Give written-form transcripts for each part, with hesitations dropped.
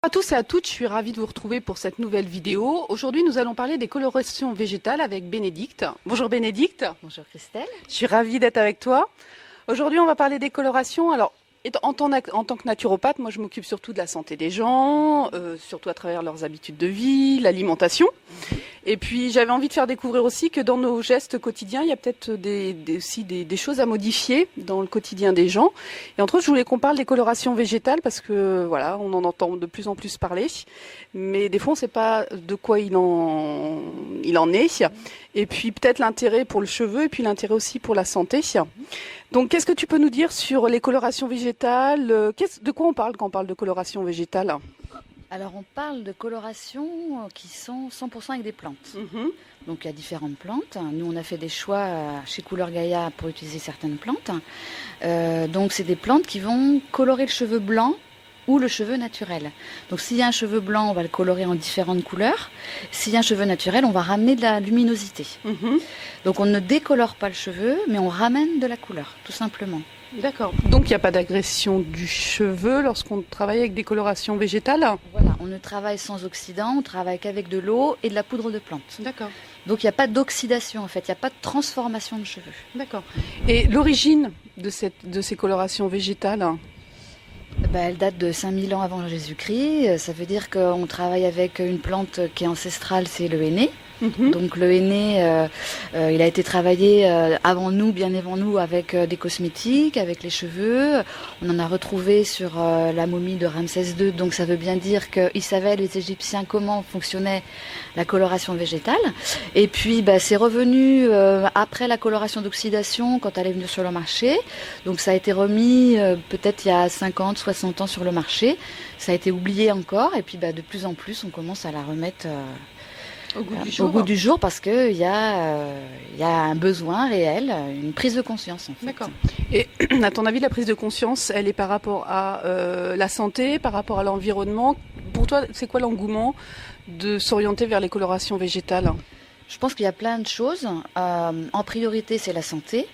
Bonjour à tous et à toutes, je suis ravie de vous retrouver pour cette nouvelle vidéo. Aujourd'hui, nous allons parler des colorations végétales avec Bénédicte. Bonjour Bénédicte. Bonjour Christelle. Je suis ravie d'être avec toi. Aujourd'hui, on va parler des colorations. Alors, en tant que naturopathe, moi je m'occupe surtout de la santé des gens, surtout à travers leurs habitudes de vie, l'alimentation. Et puis j'avais envie de faire découvrir aussi que dans nos gestes quotidiens, il y a peut-être aussi des choses à modifier dans le quotidien des gens. Et entre autres, je voulais qu'on parle des colorations végétales parce que voilà, on en entend de plus en plus parler, mais des fois on ne sait pas de quoi il en est. Et puis peut-être l'intérêt pour le cheveu et puis l'intérêt aussi pour la santé. Donc qu'est-ce que tu peux nous dire sur les colorations végétales? De quoi on parle quand on parle de coloration végétale? Alors on parle de colorations qui sont 100% avec des plantes. Donc il y a différentes plantes. Nous on a fait des choix chez Couleur Gaïa pour utiliser certaines plantes. Donc c'est des plantes qui vont colorer le cheveu blanc ou le cheveu naturel. Donc s'il y a un cheveu blanc, on va le colorer en différentes couleurs. S'il y a un cheveu naturel, on va ramener de la luminosité. Donc on ne décolore pas le cheveu, mais on ramène de la couleur, tout simplement. D'accord. Donc il n'y a pas d'agression du cheveu lorsqu'on travaille avec des colorations végétales? Voilà, on ne travaille sans oxydant, on travaille qu'avec de l'eau et de la poudre de plante. D'accord. Donc il n'y a pas d'oxydation en fait, il n'y a pas de transformation de cheveux. D'accord. Et l'origine de ces colorations végétales? Elle date de 5000 ans avant Jésus-Christ. Ça veut dire qu'on travaille avec une plante qui est ancestrale, c'est le henné. Donc le henné, il a été travaillé avant nous, bien avant nous, avec des cosmétiques, avec les cheveux. On en a retrouvé sur la momie de Ramsès II. Donc ça veut bien dire qu'ils savaient, les Égyptiens, comment fonctionnait la coloration végétale. Et puis c'est revenu après la coloration d'oxydation, quand elle est venue sur le marché. Donc ça a été remis peut-être il y a 50, 60 ans sur le marché. Ça a été oublié encore. Et puis de plus en plus, on commence à la remettre... Au goût du jour parce qu'il y a un besoin réel, une prise de conscience en fait. D'accord. Et à ton avis, la prise de conscience, elle est par rapport à la santé, par rapport à l'environnement? Pour toi, c'est quoi l'engouement de s'orienter vers les colorations végétales? Je pense qu'il y a plein de choses. En priorité, c'est la santé.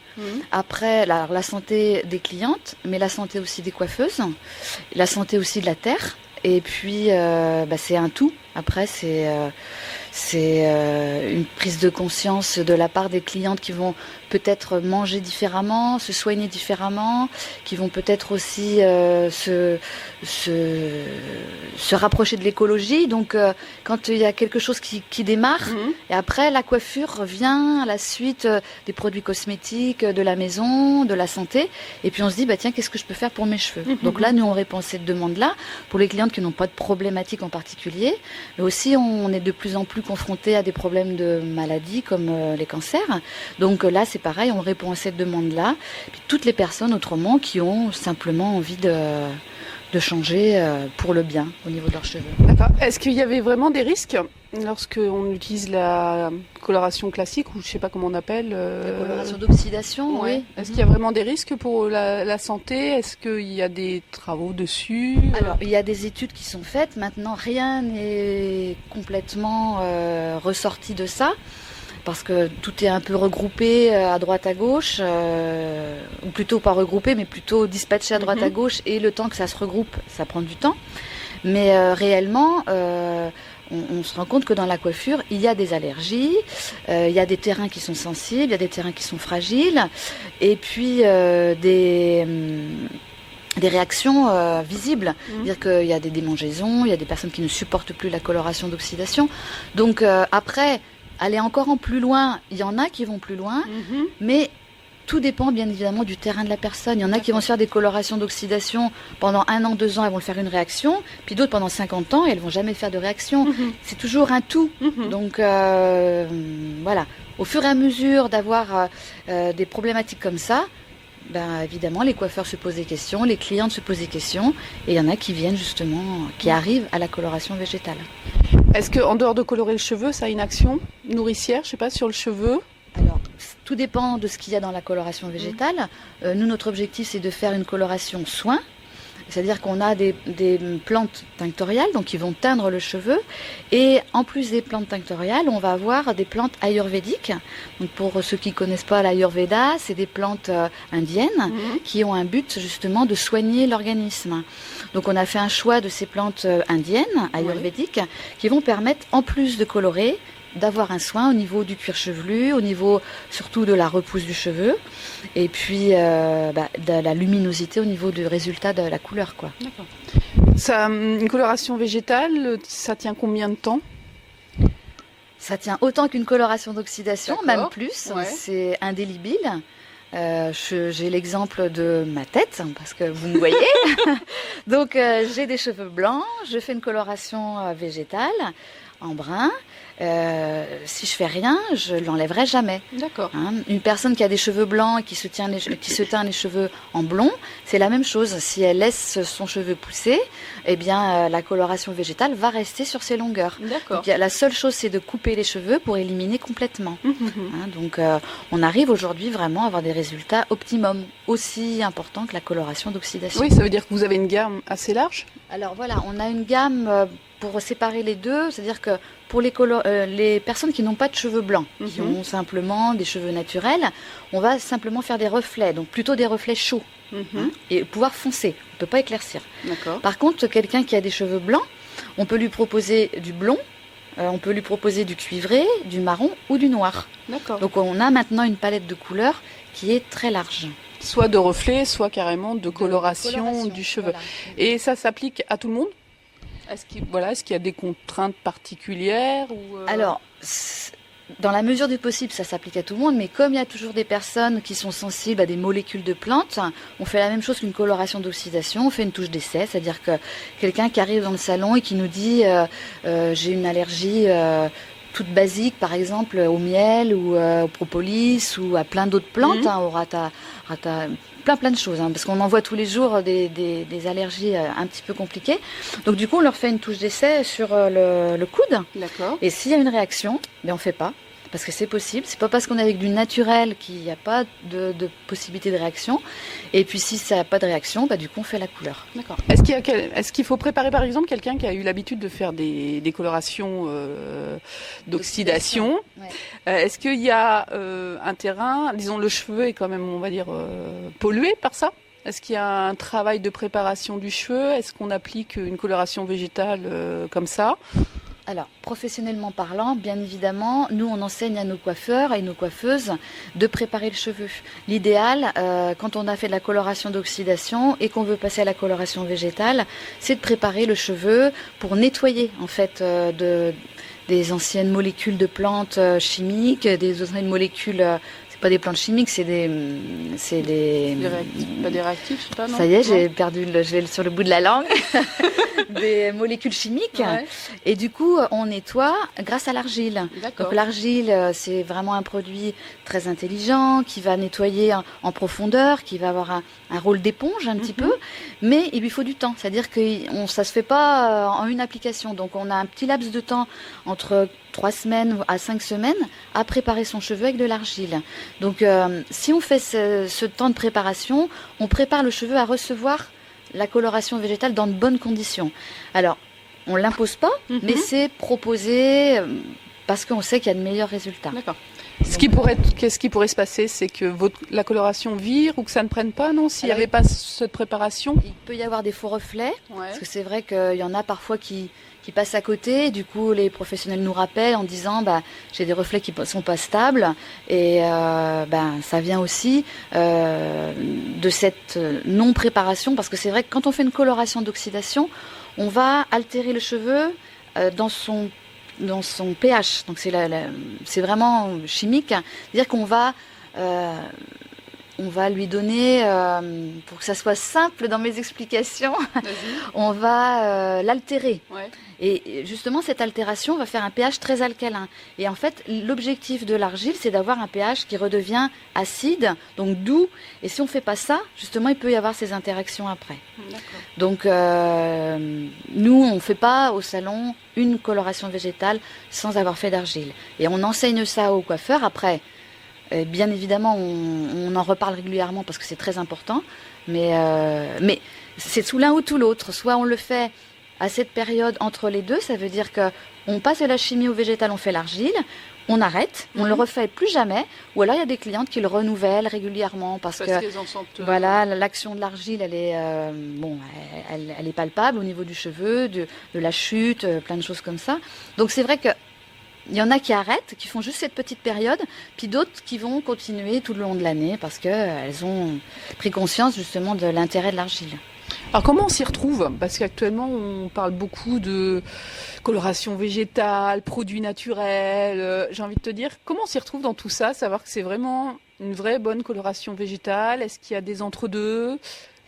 Après, la santé des clientes, mais la santé aussi des coiffeuses, la santé aussi de la terre. Et puis, c'est un tout. Après, c'est une prise de conscience de la part des clientes qui vont peut-être manger différemment, se soigner différemment, qui vont peut-être aussi se rapprocher de l'écologie. Donc, quand il y a quelque chose qui démarre, et après, la coiffure revient à la suite des produits cosmétiques, de la maison, de la santé. Et puis, on se dit, tiens, qu'est-ce que je peux faire pour mes cheveux? Donc là, nous, on répond à cette demande-là pour les clientes qui n'ont pas de problématique en particulier. Mais aussi, on est de plus en plus confronté à des problèmes de maladies comme les cancers. Donc là, c'est pareil, on répond à cette demande-là. Puis toutes les personnes autrement qui ont simplement envie de changer pour le bien au niveau de leurs cheveux. D'accord. Est-ce qu'il y avait vraiment des risques lorsqu'on utilise la coloration classique, ou je ne sais pas comment on appelle La coloration d'oxydation, oui. Est-ce qu'il y a vraiment des risques pour la santé? Est-ce qu'il y a des travaux dessus? Alors, il y a des études qui sont faites. Maintenant, rien n'est complètement ressorti de ça, parce que tout est un peu regroupé à droite à gauche, ou plutôt pas regroupé, mais plutôt dispatché à droite à gauche, et le temps que ça se regroupe, ça prend du temps. Mais réellement, on se rend compte que dans la coiffure, il y a des allergies, il y a des terrains qui sont sensibles, il y a des terrains qui sont fragiles, et puis des réactions visibles. C'est-à-dire qu'il y a des démangeaisons, il y a des personnes qui ne supportent plus la coloration d'oxydation. Donc après, aller encore en plus loin, il y en a qui vont plus loin, mais tout dépend bien évidemment du terrain de la personne. Il y en a qui vont se faire des colorations d'oxydation pendant 1 an, 2 ans, elles vont faire une réaction, puis d'autres pendant 50 ans et elles vont jamais faire de réaction. C'est toujours un tout. Donc voilà, au fur et à mesure d'avoir des problématiques comme ça, évidemment les coiffeurs se posent des questions, les clientes se posent des questions, et il y en a qui viennent justement, qui arrivent à la coloration végétale. Est-ce qu'en dehors de colorer le cheveu, ça a une action nourricière, je sais pas, sur le cheveu? Alors, tout dépend de ce qu'il y a dans la coloration végétale. Nous, notre objectif, c'est de faire une coloration soin. C'est-à-dire qu'on a des plantes tinctoriales, donc qui vont teindre le cheveu. Et en plus des plantes tinctoriales, on va avoir des plantes ayurvédiques. Donc pour ceux qui ne connaissent pas l'ayurveda, c'est des plantes indiennes qui ont un but justement de soigner l'organisme. Donc on a fait un choix de ces plantes indiennes, ayurvédiques, qui vont permettre, en plus de colorer, d'avoir un soin au niveau du cuir chevelu, au niveau surtout de la repousse du cheveu, et puis de la luminosité au niveau du résultat de la couleur, quoi. D'accord. Ça, une coloration végétale, ça tient combien de temps? Ça tient autant qu'une coloration d'oxydation, même plus. Ouais. C'est indélébile. J'ai l'exemple de ma tête, parce que vous me voyez. Donc j'ai des cheveux blancs, je fais une coloration végétale en brun. Si je fais rien, je l'enlèverai jamais. D'accord. Une personne qui a des cheveux blancs et qui se teint les cheveux en blond, c'est la même chose. Si elle laisse son cheveu pousser, eh bien la coloration végétale va rester sur ses longueurs. D'accord. Donc, la seule chose, c'est de couper les cheveux pour éliminer complètement. Donc on arrive aujourd'hui vraiment à avoir des résultats optimum, aussi importants que la coloration d'oxydation. Oui, ça veut dire que vous avez une gamme assez large? Alors voilà, on a une gamme pour séparer les deux, c'est-à-dire que pour les personnes qui n'ont pas de cheveux blancs, qui ont simplement des cheveux naturels, on va simplement faire des reflets, donc plutôt des reflets chauds, et pouvoir foncer, on ne peut pas éclaircir. D'accord. Par contre, quelqu'un qui a des cheveux blancs, on peut lui proposer du blond, on peut lui proposer du cuivré, du marron ou du noir. D'accord. Donc on a maintenant une palette de couleurs qui est très large. Soit de reflets, soit carrément de coloration du cheveu. Voilà. Et ça s'applique à tout le monde? Est-ce qu'il y a des contraintes particulières ou Alors, dans la mesure du possible, ça s'applique à tout le monde, mais comme il y a toujours des personnes qui sont sensibles à des molécules de plantes, on fait la même chose qu'une coloration d'oxydation, on fait une touche d'essai, c'est-à-dire que quelqu'un qui arrive dans le salon et qui nous dit j'ai une allergie toute basique, par exemple au miel ou au propolis ou à plein d'autres plantes, au plein de choses, parce qu'on en voit tous les jours des allergies un petit peu compliquées. Donc du coup, on leur fait une touche d'essai sur le coude. D'accord. Et s'il y a une réaction, on ne fait pas. Parce que c'est possible. C'est pas parce qu'on est avec du naturel qu'il n'y a pas de possibilité de réaction. Et puis si ça n'a pas de réaction, du coup on fait la couleur. D'accord. Est-ce qu'il faut préparer par exemple quelqu'un qui a eu l'habitude de faire des colorations d'oxydation? Ouais. Est-ce qu'il y a un terrain, disons le cheveu est quand même, on va dire, pollué par ça? Est-ce qu'il y a un travail de préparation du cheveu? Est-ce qu'on applique une coloration végétale comme ça? Alors, professionnellement parlant, bien évidemment, nous, on enseigne à nos coiffeurs et nos coiffeuses de préparer le cheveu. L'idéal, quand on a fait de la coloration d'oxydation et qu'on veut passer à la coloration végétale, c'est de préparer le cheveu pour nettoyer, en fait, des anciennes molécules de plantes chimiques, des anciennes molécules... c'est pas des plantes chimiques, c'est des Pas des réactifs, je sais pas, non? Ça y est, je vais sur le bout de la langue. Des molécules chimiques. Ouais. Et du coup, on nettoie grâce à l'argile. D'accord. Donc l'argile, c'est vraiment un produit très intelligent qui va nettoyer en profondeur, qui va avoir un rôle d'éponge un petit peu, mais il lui faut du temps. C'est-à-dire que ça se fait pas en une application. Donc on a un petit laps de temps entre 3 semaines à 5 semaines à préparer son cheveu avec de l'argile. Donc si on fait ce temps de préparation, on prépare le cheveu à recevoir la coloration végétale dans de bonnes conditions. Alors, on ne l'impose pas, mais c'est proposé parce qu'on sait qu'il y a de meilleurs résultats. D'accord. Ce qui pourrait se passer, c'est que la coloration vire ou que ça ne prenne pas, non? S'il n'y avait pas cette préparation? Il peut y avoir des faux reflets, Ouais. parce que c'est vrai qu'il y en a parfois qui passent à côté. Du coup, les professionnels nous rappellent en disant j'ai des reflets qui ne sont pas stables. Et ça vient aussi de cette non-préparation, parce que c'est vrai que quand on fait une coloration d'oxydation, on va altérer le cheveu dans son pH. Donc c'est vraiment chimique. C'est-à-dire qu'on va lui donner, pour que ça soit simple dans mes explications, on va l'altérer. Ouais. Et justement, cette altération va faire un pH très alcalin. Et en fait, l'objectif de l'argile, c'est d'avoir un pH qui redevient acide, donc doux. Et si on ne fait pas ça, justement, il peut y avoir ces interactions après. D'accord. Donc, nous, on ne fait pas au salon une coloration végétale sans avoir fait d'argile. Et on enseigne ça aux coiffeurs. Après, bien évidemment, on en reparle régulièrement parce que c'est très important. Mais c'est sous l'un ou tout l'autre. Soit on le fait à cette période entre les deux, ça veut dire que on passe de la chimie au végétal, on fait l'argile, on arrête, on le refait plus jamais, ou alors il y a des clientes qui le renouvellent régulièrement parce que voilà, l'action de l'argile, elle est elle est palpable au niveau du cheveu, de la chute, plein de choses comme ça. Donc c'est vrai que il y en a qui arrêtent, qui font juste cette petite période, puis d'autres qui vont continuer tout le long de l'année parce que elles ont pris conscience justement de l'intérêt de l'argile. Alors comment on s'y retrouve? Parce qu'actuellement on parle beaucoup de coloration végétale, produits naturels. J'ai envie de te dire, comment on s'y retrouve dans tout ça? Savoir que c'est vraiment une vraie bonne coloration végétale. Est-ce qu'il y a des entre-deux?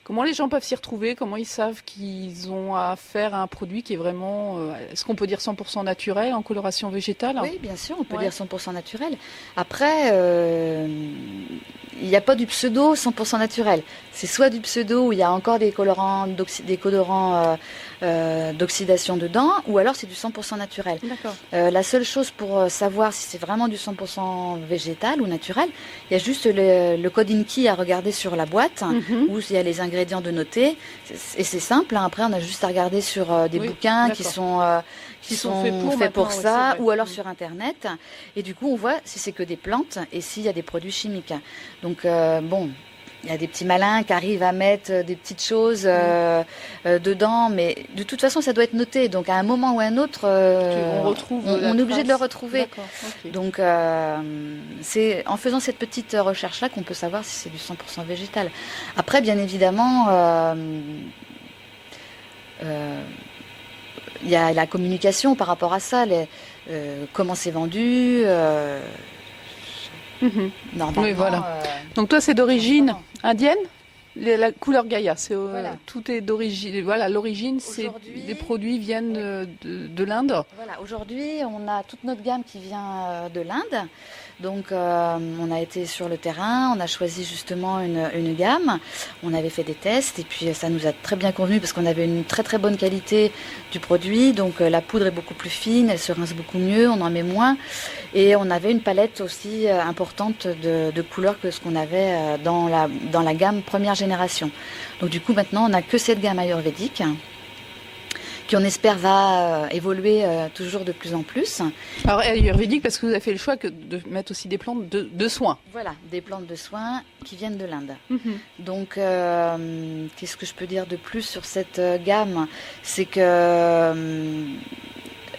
Comment les gens peuvent s'y retrouver? Comment ils savent qu'ils ont affaire à un produit qui est vraiment... est-ce qu'on peut dire 100% naturel en coloration végétale? Oui, bien sûr, on peut dire 100% naturel. Après, il n'y a pas du pseudo 100% naturel. C'est soit du pseudo où il y a encore des colorants, des colorants d'oxydation dedans, ou alors c'est du 100% naturel. D'accord. La seule chose pour savoir si c'est vraiment du 100% végétal ou naturel, il y a juste le code INCI à regarder sur la boîte, où il y a les ingrédients de noter. Et c'est simple, hein. Après on a juste à regarder sur des bouquins qui sont faits pour ça, ou alors sur Internet. Et du coup on voit si c'est que des plantes et s'il y a des produits chimiques. Donc il y a des petits malins qui arrivent à mettre des petites choses dedans, mais de toute façon, ça doit être noté. Donc, à un moment ou à un autre, on est obligé de le retrouver. Okay. Donc, c'est en faisant cette petite recherche-là qu'on peut savoir si c'est du 100% végétal. Après, bien évidemment, il y a la communication par rapport à ça, comment c'est vendu. Oui, voilà. Donc toi, c'est d'origine indienne, la couleur Gaïa. Tout est d'origine. Voilà, l'origine, c'est les produits viennent de l'Inde. Voilà. Aujourd'hui, on a toute notre gamme qui vient de l'Inde. Donc, on a été sur le terrain, on a choisi justement une gamme. On avait fait des tests et puis ça nous a très bien convenu parce qu'on avait une très très bonne qualité du produit. Donc, la poudre est beaucoup plus fine, elle se rince beaucoup mieux, on en met moins. Et on avait une palette aussi importante de couleurs que ce qu'on avait dans la gamme première génération. Donc, du coup, maintenant, on n'a que cette gamme ayurvédique qui on espère va évoluer toujours de plus en plus. Alors ayurvédique parce que vous avez fait le choix de mettre aussi des plantes de soins. Voilà, des plantes de soins qui viennent de l'Inde. Donc qu'est-ce que je peux dire de plus sur cette gamme? C'est que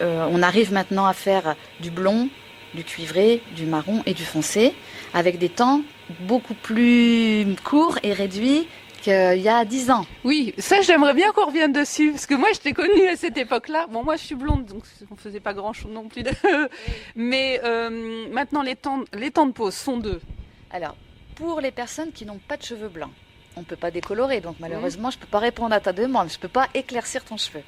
on arrive maintenant à faire du blond, du cuivré, du marron et du foncé avec des temps beaucoup plus courts et réduits qu'il y a 10 ans. Oui, ça j'aimerais bien qu'on revienne dessus, parce que moi je t'ai connue à cette époque-là. Bon, moi je suis blonde, donc on faisait pas grand-chose non plus. Mais maintenant les temps de pause sont deux. Alors, pour les personnes qui n'ont pas de cheveux blancs, on ne peut pas décolorer, donc malheureusement je ne peux pas répondre à ta demande, je ne peux pas éclaircir ton cheveu.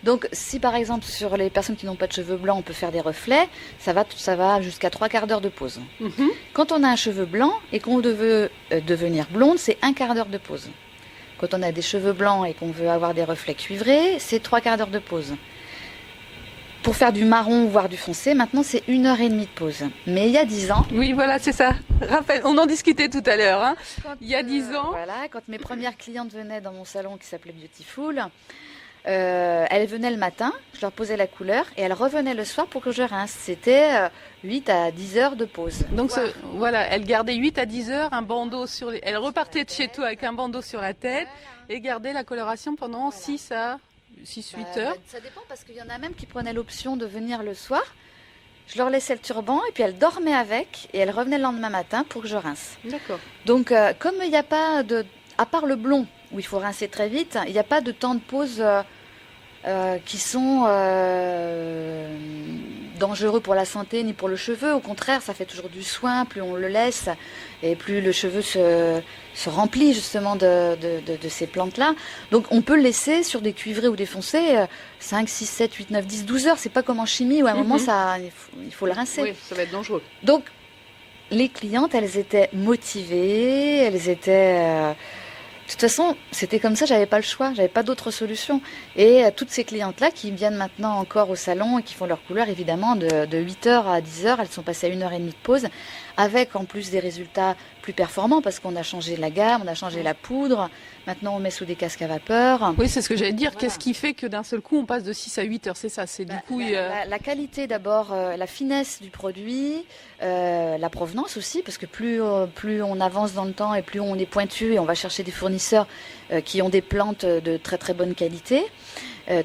Donc si par exemple sur les personnes qui n'ont pas de cheveux blancs, on peut faire des reflets, ça va jusqu'à 3/4 d'heure de pause. Quand on a un cheveu blanc et qu'on veut devenir blonde, c'est 1/4 d'heure de pause. Quand on a des cheveux blancs et qu'on veut avoir des reflets cuivrés, c'est 3/4 d'heure de pause. Pour faire du marron, voire du foncé, maintenant c'est 1h30 de pause. Mais il y a 10 ans... Oui, voilà, c'est ça. Rappel, on en discutait tout à l'heure. Hein. Il y a 10 ans... Voilà, quand mes premières clientes venaient dans mon salon qui s'appelait Beautiful, elles venaient le matin, je leur posais la couleur, et elles revenaient le soir pour que je rince. C'était 8 à 10 heures de pause. Donc voilà, elles gardaient 8 à 10 heures, un bandeau sur les... Elles repartaient de chez toi avec un bandeau sur la tête et gardaient la coloration pendant 6 à 6-8 heures. Ça dépend parce qu'il y en a même qui prenaient l'option de venir le soir. Je leur laissais le turban et puis elles dormaient avec et elles revenaient le lendemain matin pour que je rince. D'accord. Donc comme il n'y a pas à part le blond où il faut rincer très vite, il n'y a pas de temps de pause qui sont dangereux pour la santé ni pour le cheveu. Au contraire, ça fait toujours du soin, plus on le laisse et plus le cheveu se remplit justement de ces plantes-là. Donc on peut le laisser sur des cuivrés ou des foncés 5, 6, 7, 8, 9, 10, 12 heures. C'est pas comme en chimie où à un moment il faut le rincer. Oui, ça va être dangereux. Donc les clientes, elles étaient motivées, elles étaient... De toute façon, c'était comme ça, j'avais pas le choix, j'avais pas d'autre solution. Et toutes ces clientes-là qui viennent maintenant encore au salon et qui font leur couleur, évidemment, de 8h à 10h, elles sont passées à 1h30 de pause, avec en plus des résultats plus performant parce qu'on a changé la gamme, on a changé la poudre. Maintenant, on met sous des casques à vapeur. Oui, c'est ce que j'allais dire. Voilà. Qu'est-ce qui fait que d'un seul coup, on passe de 6 à 8 heures? C'est ça, c'est du coup... La qualité d'abord, la finesse du produit, la provenance aussi, parce que plus on avance dans le temps et plus on est pointu et on va chercher des fournisseurs qui ont des plantes de très très bonne qualité,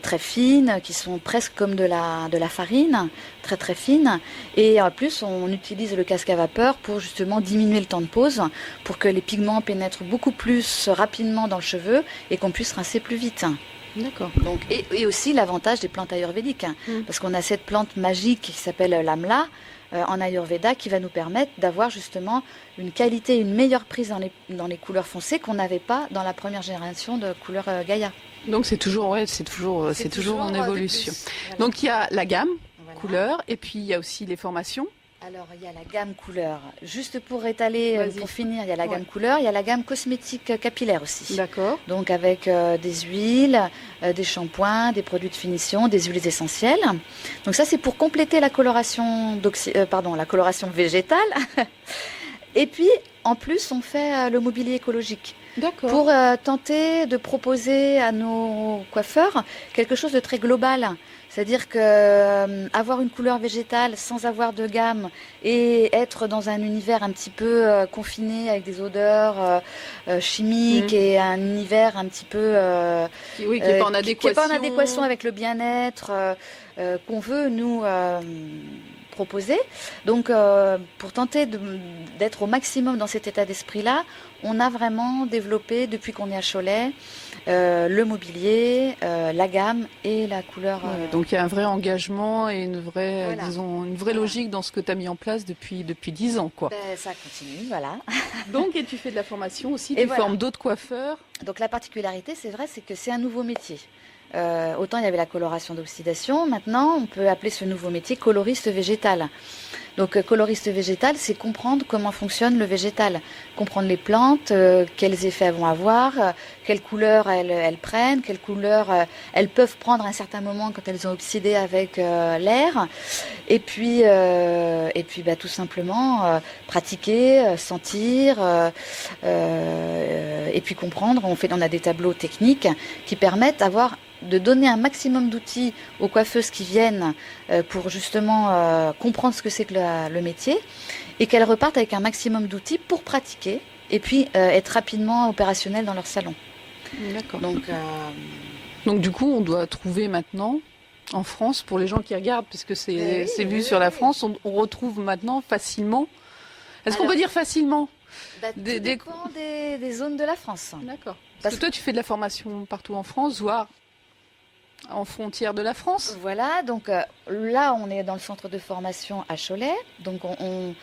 très fines, qui sont presque comme de la farine, très très fines. Et en plus, on utilise le casque à vapeur pour justement diminuer le temps de pose, pour que les pigments pénètrent beaucoup plus rapidement dans le cheveu et qu'on puisse rincer plus vite. D'accord. Donc, et aussi l'avantage des plantes ayurvédiques, parce qu'on a cette plante magique qui s'appelle l'amla en ayurveda qui va nous permettre d'avoir justement une qualité, une meilleure prise dans les couleurs foncées qu'on n'avait pas dans la première génération de couleurs Gaïa. Donc c'est toujours en évolution. Voilà. Donc il y a la gamme couleur et puis il y a aussi les formations. Alors, il y a la gamme couleur. Juste pour étaler, pour finir, il y a la gamme couleur. Il y a la gamme cosmétique capillaire aussi. D'accord. Donc, avec des huiles, des shampoings, des produits de finition, des huiles essentielles. Donc, ça, c'est pour compléter la coloration, la coloration végétale. Et puis, en plus, on fait le mobilier écologique. D'accord. Pour tenter de proposer à nos coiffeurs quelque chose de très global. C'est-à-dire que avoir une couleur végétale sans avoir de gamme et être dans un univers un petit peu confiné avec des odeurs chimiques et un univers un petit peu qui n'est pas en adéquation. Qui est pas en adéquation avec le bien-être qu'on veut nous proposer. Donc pour tenter d'être au maximum dans cet état d'esprit-là, on a vraiment développé depuis qu'on est à Cholet le mobilier, la gamme et la couleur. Donc il y a un vrai engagement et une vraie, une vraie logique dans ce que tu as mis en place depuis 10 ans, quoi. Ça continue, voilà. Donc, et tu fais de la formation aussi, tu formes d'autres coiffeurs. Donc la particularité, c'est vrai, c'est que c'est un nouveau métier. Autant il y avait la coloration d'oxydation, maintenant on peut appeler ce nouveau métier coloriste végétal. Donc coloriste végétal, c'est comprendre comment fonctionne le végétal, comprendre les plantes, quels effets elles vont avoir, quelles couleurs elles prennent, quelles couleurs elles peuvent prendre à un certain moment quand elles ont oxydé avec l'air, et puis tout simplement pratiquer, sentir, et puis comprendre. On a des tableaux techniques qui permettent de donner un maximum d'outils aux coiffeuses qui viennent pour justement comprendre ce que c'est que le métier et qu'elles repartent avec un maximum d'outils pour pratiquer et puis être rapidement opérationnelles dans leur salon. D'accord. Donc du coup, on doit trouver maintenant en France, pour les gens qui regardent, puisque c'est vu sur la France, on retrouve maintenant facilement. Est-ce qu'on peut dire facilement? Tout dépend des zones de la France. D'accord. Parce que toi, tu fais de la formation partout en France, voire en frontière de la France. Voilà, donc là, on est dans le centre de formation à Cholet. Donc, on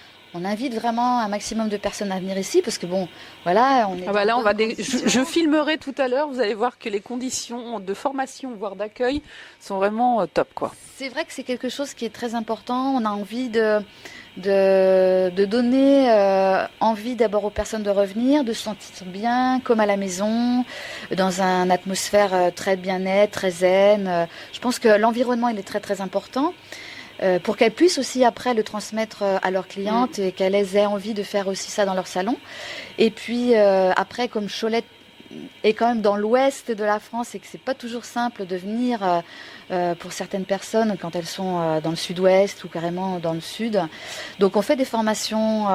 invite vraiment un maximum de personnes à venir ici parce que bon, voilà, on est. Je filmerai tout à l'heure. Vous allez voir que les conditions de formation, voire d'accueil, sont vraiment top, quoi. C'est vrai que c'est quelque chose qui est très important. On a envie de donner envie d'abord aux personnes de revenir, de se sentir bien, comme à la maison, dans une atmosphère très bien-être, très zen. Je pense que l'environnement, il est très très important pour qu'elles puissent aussi après le transmettre à leurs clientes et qu'elles aient envie de faire aussi ça dans leur salon. Et puis après, comme Cholet est quand même dans l'ouest de la France et que c'est pas toujours simple de venir pour certaines personnes quand elles sont dans le sud-ouest ou carrément dans le sud. Donc on fait des formations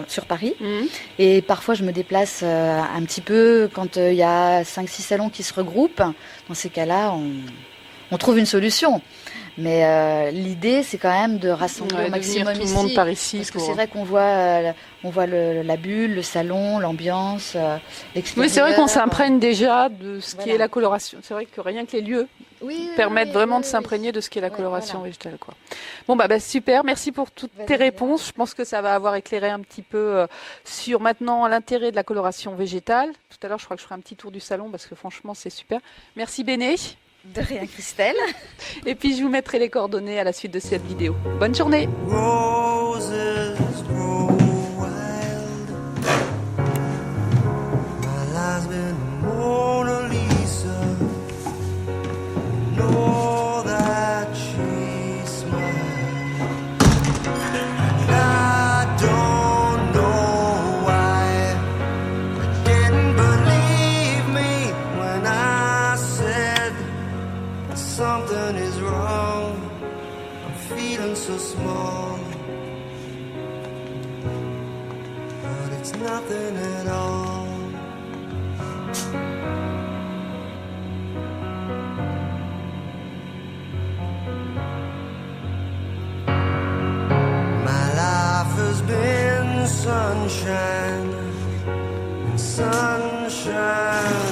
sur Paris et parfois je me déplace un petit peu quand il y a 5-6 salons qui se regroupent. Dans ces cas-là, on trouve une solution. Mais l'idée, c'est quand même de rassembler au maximum tout le monde par ici. Parce que c'est vrai qu'on voit, la bulle, le salon, l'ambiance, l'extérieur. Oui, c'est vrai qu'on s'imprègne déjà de ce qui est la coloration. C'est vrai que rien que les lieux permettent vraiment de s'imprégner de ce qu'est la coloration végétale, quoi. Bon, super. Merci pour toutes tes réponses. Je pense que ça va avoir éclairé un petit peu sur maintenant l'intérêt de la coloration végétale. Tout à l'heure, je crois que je ferai un petit tour du salon parce que franchement, c'est super. Merci Béné. De rien, Christelle. Et puis, je vous mettrai les coordonnées à la suite de cette vidéo. Bonne journée. so small, but it's nothing at all. My life has been sunshine and sunshine